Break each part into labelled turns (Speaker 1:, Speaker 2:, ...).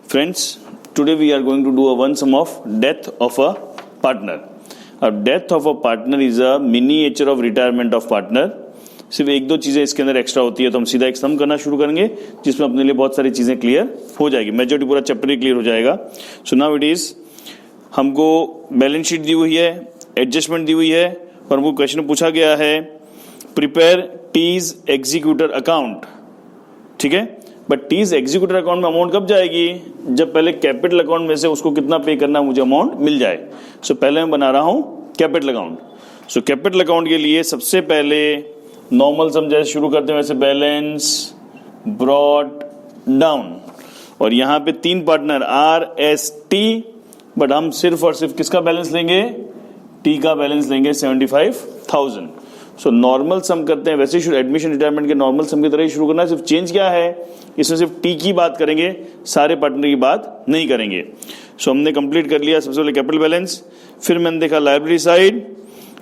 Speaker 1: Friends, today we are going to do a one sum of death of a partner. अब death of a partner is a miniature of retirement of partner. सिर्फ एक दो चीजें इसके अंदर extra होती है, तो हम सीधा एक सम करना शुरू करेंगे जिसमें अपने लिए बहुत सारी चीजें क्लियर हो जाएगी, मेजॉरिटी पूरा चैप्टर ही क्लियर हो जाएगा. सो नाउ इट इज, हमको बैलेंस शीट दी हुई है, एडजस्टमेंट दी हुई है और हमको क्वेश्चन पूछा गया है प्रिपेयर टीज एग्जीक्यूटर अकाउंट. ठीक है, बट टीज एग्जीक्यूटर अकाउंट में अमाउंट कब जाएगी? जब पहले कैपिटल अकाउंट में से उसको कितना पे करना मुझे अमाउंट मिल जाए. सो पहले मैं बना रहा हूं capital account. So capital account के लिए सबसे पहले नॉर्मल सम जैसे शुरू करते हैं वैसे बैलेंस ब्रॉट डाउन, और यहां पे तीन partner are S T, but हम सिर्फ और सिर्फ किसका बैलेंस लेंगे? टी का बैलेंस लेंगे 75,000. सो नॉर्मल सम करते हैं वैसे ही एडमिशन रिटायरमेंट के नॉर्मल सम की तरह ही शुरू करना है. सिर्फ चेंज क्या है, इसमें सिर्फ टी की बात करेंगे, सारे पार्टनर की बात नहीं करेंगे. सो हमने कंप्लीट कर लिया सबसे पहले कैपिटल बैलेंस. फिर मैंने देखा लायबिलिटी साइड,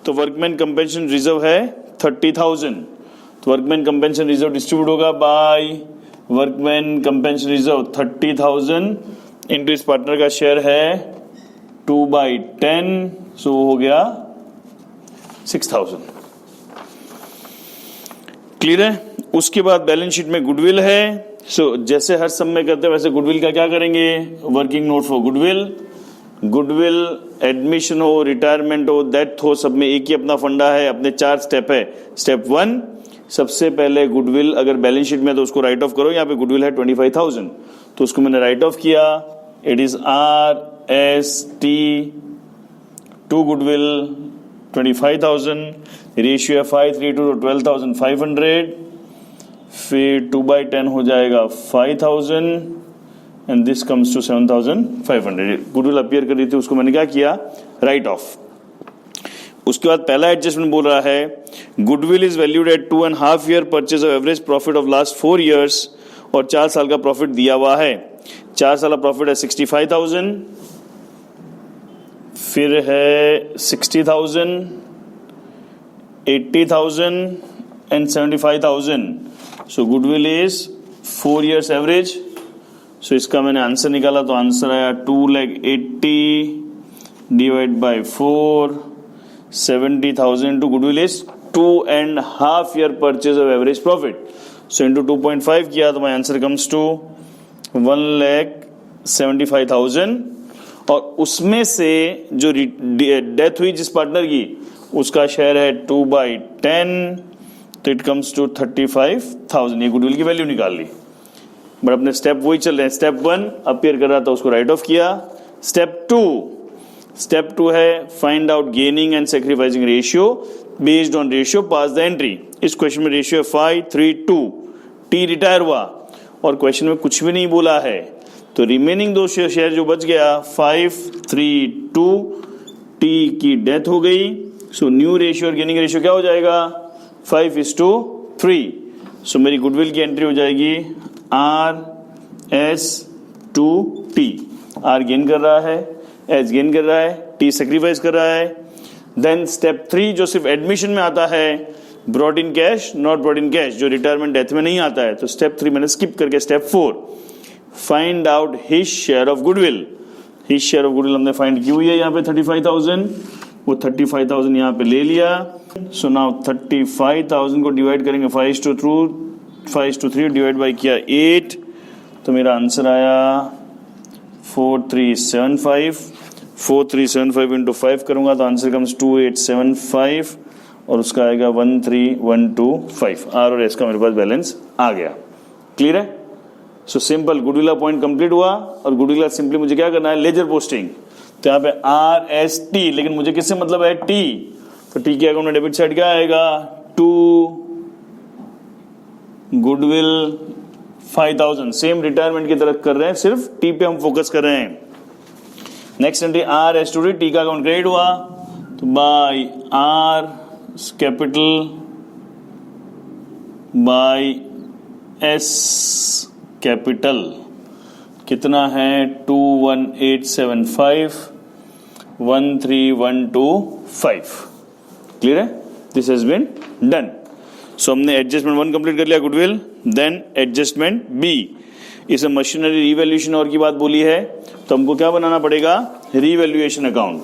Speaker 1: तो वर्कमैन कंपेंसेशन रिजर्व है 30,000. तो वर्कमैन कंपेंसेशन रिजर्व डिस्ट्रीब्यूट होगा by workman compensation reserve 30,000 into इस पार्टनर का शेयर है 2/10. सो हो गया 6,000. क्लियर है. उसके बाद बैलेंस शीट में गुडविल है. सो जैसे हर सम में करते हैं वैसे गुडविल का क्या करेंगे? Working note for goodwill. Goodwill admission हो, रिटायरमेंट हो, डेथ हो, सब में एक ही अपना फंडा है. अपने 4 स्टेप है. स्टेप 1, सबसे पहले गुडविल अगर बैलेंस शीट में तो उसको राइट ऑफ करो. यहाँ पे गुडविल है 25,000, तो उसको मैंने राइट ऑफ किया. It is R S T to goodwill 25,000, ratio है 5:3 to 12,500. फिर 2/10 हो जाएगा 5,000 and this comes to 7,500. Goodwill appear कर रही थी, उसको मैंने क्या किया? Write off. उसके बाद पहला एडजस्टमेंट बोल रहा है goodwill is valued at 2.5 year purchase of average profit of last 4 years, और 4 साल का प्रॉफिट दिया हुआ है. 4 साल का प्रॉफिट है 65,000, फिर है 60,000, 80,000 and 75,000. So goodwill is 4 years average. So इसका मैंने आंसर निकाला, तो आंसर आया 2,80,000 divide by 4, 70,000 to goodwill is 2.5 year purchase of average profit. So into 2.5 किया तो माई आंसर कम्स टू 1,75,000. और उसमें से जो डेथ हुई जिस पार्टनर की, उसका शेयर है 2/10, तो इट कम्स टू 35,000. ये गुडविल की वैल्यू निकाल ली. बट अपने स्टेप वही चल रहे हैं. स्टेप 1 अपीयर कर रहा था, उसको राइट ऑफ किया. स्टेप 2 है find out gaining and sacrificing ratio. Based on ratio pass the entry. इस क्वेश्चन में रेशियो है 5:3:2. टी रिटायर हुआ और क्वेश्चन में कुछ भी नहीं बोला है, तो रिमेनिंग 2 शेयर जो बच गया 5:3:2, टी की डेथ हो गई. सो न्यू रेशियो और गेनिंग रेशियो क्या हो जाएगा? 5:3. सो मेरी गुडविल की एंट्री हो जाएगी RS2T. आर गेन कर रहा है, एस गेन कर रहा है, टी सेक्रीफाइस कर रहा है. देन स्टेप 3 जो सिर्फ एडमिशन में आता है, brought in cash not brought in cash, जो रिटायरमेंट डेथ में नहीं आता है. तो स्टेप 3 मैंने स्किप करके step 4 find out his share of goodwill. His share of goodwill हमने फाइंड की हुई है यहाँ पे 35,000. वो 35,000 यहाँ पे ले लिया. सो नाउ 35,000 को डिवाइड करेंगे 5:3 डिवाइड बाई किया 8, तो मेरा आंसर आया 4,375. 4,375 इंटू 5 करूंगा तो आंसर कम्स 2,875 और उसका आएगा 13,125. आर और एस का मेरे पास बैलेंस आ गया. क्लियर है. सो सिंपल गुडविल का पॉइंट कंप्लीट हुआ. और गुडविल का सिंपली मुझे क्या करना है? Ledger posting. तो यहाँ पे RST, लेकिन मुझे किससे मतलब है? टी. तो टी के अकाउंट में डेबिट साइड क्या आएगा? 2 गुडविल 5,000. सेम रिटायरमेंट की तरह कर रहे हैं, सिर्फ टी पे हम फोकस कर रहे हैं. Next entry RS2T. टी का अकाउंट क्रेडिट हुआ तो by R capital by S capital कितना है? 21875 13125. क्लियर है. This has been done. So हमने एडजस्टमेंट 1 कंप्लीट कर लिया गुडविल, देन एडजस्टमेंट बी, इसे मशीनरी रीवैल्यूएशन और की बात बोली है तो हमको क्या बनाना पड़ेगा, रीवैल्यूएशन अकाउंट।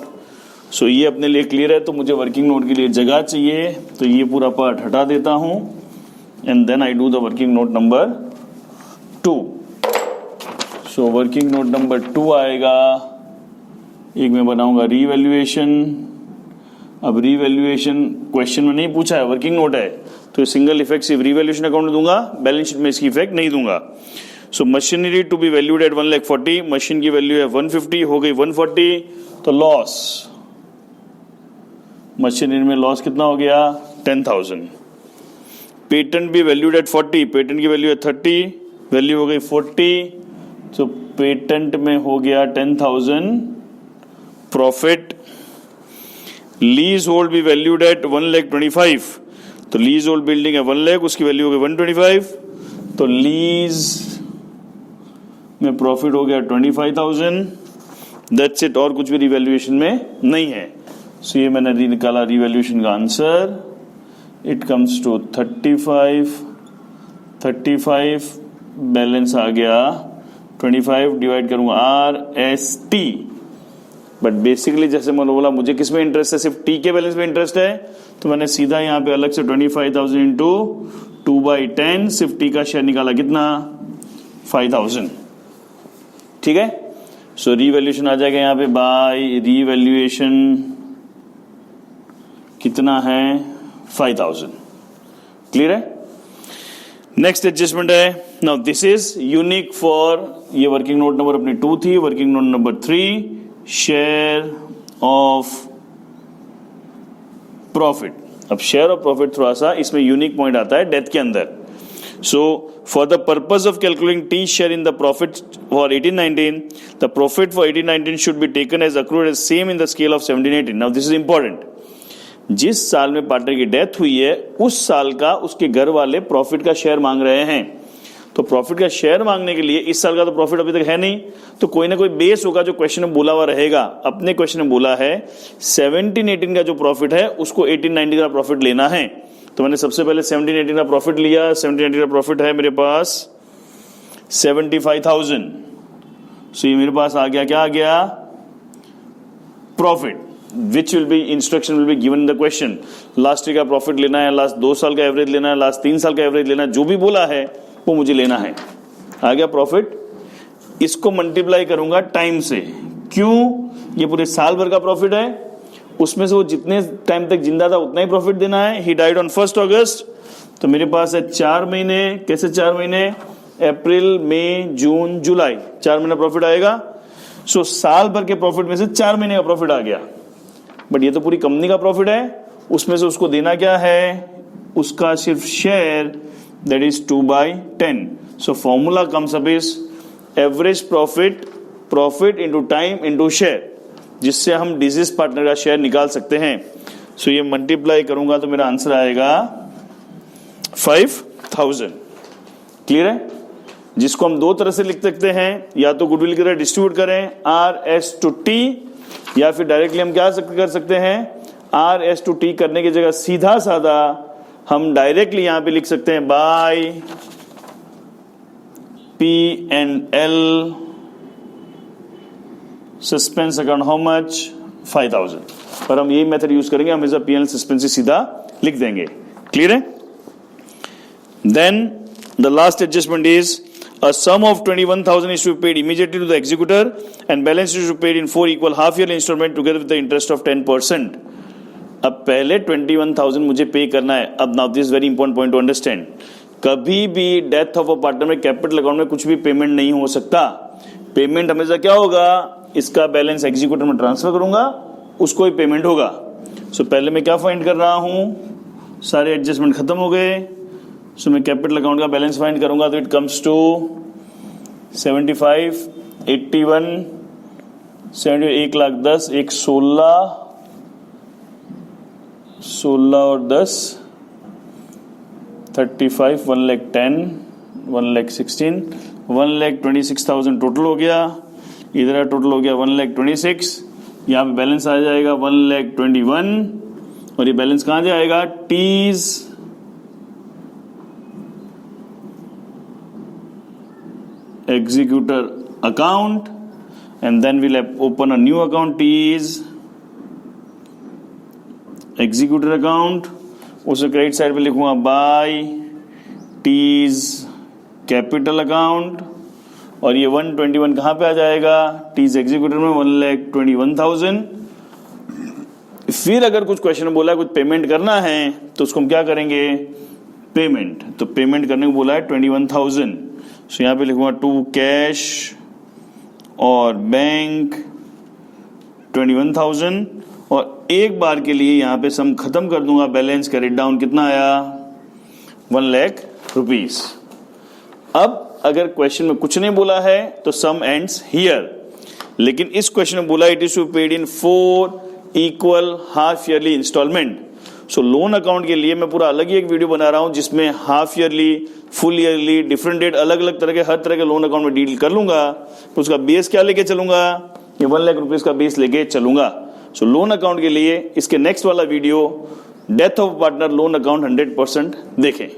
Speaker 1: सो ये अपने लिए क्लियर है, तो मुझे वर्किंग नोट के लिए जगह चाहिए, तो ये पूरा पार्ट हटा देता हूं and then I do the working note number 2। So working note number 2 आएगा, एक मैं बनाऊंगा रीवैल्यूएशन। अब रीवैल्यूएशन क्वेश्चन में नहीं पूछा है, वर्किंग नोट है, तो सिंगल इफेक्ट सिर्फ रीवैल्यूएशन अकाउंट दूंगा, बैलेंस शीट में इसकी इफेक्ट नहीं दूंगा। So machinery to be valued at 1,40,000, machine की वैल्यू है 150, हो गई 140, तो लॉस, मशीनरी में लॉस कितना हो गया 10,000। पेटेंट भी वैल्यूड एट 40, पेटेंट की वैल्यू है 30, वैल्यू हो गई 40, तो पेटेंट में हो गया 10,000 प्रॉफिट। लीज होल्ड भी वैल्यूड एट 1,25,000, तो लीज होल्ड बिल्डिंग है 1 लाख, उसकी वैल्यू हो गई 125, तो लीज में प्रॉफिट हो गया 25,000। दैट्स इट, और कुछ भी रिवैल्यूएशन में नहीं है। सो ये मैंने निकाला रिवैल्यूएशन का answer, it comes to 35, balance आ गया 25, डिवाइड करूंगा RST। बट बेसिकली जैसे मैंने बोला मुझे किस में इंटरेस्ट है, सिर्फ टी के बैलेंस में इंटरेस्ट है, तो मैंने सीधा यहाँ पे अलग से 25,000 इंटू 2/10, सिर्फ टी का शेयर निकाला, कितना 5,000। ठीक है, सो रीवैल्यूएशन आ जाएगा यहाँ पे, बाय रीवैल्यूएशन कितना है 5,000। क्लियर है। नेक्स्ट एडजस्टमेंट है, now this is unique for, ये वर्किंग नोट नंबर अपनी 2 थी, working note number 3, share of profit. अब शेयर ऑफ प्रॉफिट थोड़ा सा इसमें यूनिक पॉइंट आता है डेथ के अंदर। So for the purpose of calculating T share in the profit for 18-19, the profit for 18-19 should be taken as accrued as same in the scale of 17-18। Now this is important, जिस साल में partner की death हुई है उस साल का उसके घर वाले प्रॉफिट का शेयर मांग रहे हैं, तो प्रॉफिट का शेयर मांगने के लिए इस साल का तो प्रॉफिट अभी तक है नहीं, तो कोई ना कोई बेस होगा जो क्वेश्चन में बोला हुआ रहेगा। अपने क्वेश्चन में बोला है 17-18 का जो प्रॉफिट है उसको 18-19 का प्रॉफिट लेना है, तो मैंने सबसे पहले 17-18 का प्रॉफिट लिया। 17-18 का प्रॉफिट है मेरे पास 75,000। सो ये मेरे पास आ गया, क्या आ गया, profit, which will be instruction will be given in the question. Last year का प्रॉफिट लेना है, लास्ट 2 साल का एवरेज लेना है, लास्ट 3 साल का एवरेज लेना है, जो भी बोला है वो मुझे लेना है। आ गया प्रॉफिट, इसको मल्टीप्लाई करूंगा टाइम से, क्यों, ये पूरे साल भर का प्रॉफिट है, उसमें से वो जितने टाइम तक जिंदा था उतना ही प्रॉफिट देना है। ही डाइड ऑन 1 अगस्त, तो मेरे पास है 4 महीने, कैसे 4 महीने, अप्रैल, मई, जून, जुलाई, 4 महीना प्रॉफिट आएगा। सो साल भर के प्रॉफिट में से 4 महीने का प्रॉफिट आ गया, बट ये तो पूरी कंपनी का प्रॉफिट है, उसमें से उसको देना क्या है, उसका सिर्फ share, that is 2/10। So formula comes up is average profit into time into share, जिससे हम डिजीज पार्टनर का शेयर निकाल सकते हैं। सो ये मल्टीप्लाई करूंगा तो मेरा आंसर आएगा 5,000। क्लियर है, जिसको हम 2 तरह से लिख सकते हैं, या तो गुडविल की तरह डिस्ट्रीब्यूट करें RS to T, या फिर डायरेक्टली हम क्या कर सकते हैं, RS to T करने की जगह सीधा साधा हम डायरेक्टली यहां पे लिख सकते हैं by P&L suspense account how much 5,000, पर हम यही मेथड यूज करेंगे, हम इसे P&L सस्पेंस सीधा लिख देंगे। क्लियर है। Then the last adjustment is a sum of 21,000 is to be paid immediately to the executor and balance is to be paid in 4 equal half yearly installment together with the interest of 10%. अब पहले 21,000 मुझे पे करना है। अब now this very important point two understand, कभी भी death of a partner में कैपिटल अकाउंट में कुछ भी पेमेंट नहीं हो सकता। पेमेंट हमेशा क्या होगा, इसका बैलेंस एग्जीक्यूटर में ट्रांसफर करूंगा, उसको ही पेमेंट होगा। सो पहले मैं क्या फाइंड कर रहा हूं, सारे एडजस्टमेंट खत्म हो गए, सो मैं कैपिटल अकाउंट का बैलेंस फाइंड करूंगा, तो इट कम्स टू 75, 81, 1,10,000, 16 और 10, 35, 1,10,000, 1,16,000, 1,26,000 टोटल हो गया। इधर टोटल हो गया 1,26,000, यहाँ पे बैलेंस आ जाएगा 1,21,000, और ये बैलेंस कहाँ जाएगा, tease executor account, and then we'll open a new account. T is executor account. उसके क्रेडिट साइड पे लिखूंगा by T is capital account, और ये 121 कहाँ पे आ जाएगा? टी इज एग्जीक्यूटर में 1,21,000। फिर अगर कुछ क्वेश्चन में बोला है कुछ पेमेंट करना है तो उसको हम क्या करेंगे? पेमेंट। तो पेमेंट करने को बोला है 21,000, सो यहाँ पे लिखूंगा टू कैश और बैंक 21,000, और एक बार के लिए यहाँ पे सम खत्म कर दूंगा, बैलेंस कैरिड डाउन कितना आया? 1 लाख रुपीस। अब अगर क्वेश्चन में कुछ नहीं बोला है तो सम एंड्स हियर, लेकिन इस क्वेश्चन में बोला it is to paid in 4 equal half yearly instalment. So loan account के लिए मैं पूरा अलग ही एक वीडियो बना रहा हूं जिसमें half yearly, full yearly, different date, अलग अलग तरह के हर तरह के लोन अकाउंट में डील कर लूंगा। तो उसका बेस क्या लेके चलूंगा? ये 1 लाख रुपीस का बेस लेके चलूंगा। सो लोन अकाउंट के लिए इसके नेक्स्ट वाला video death of partner loan account 100% देखें।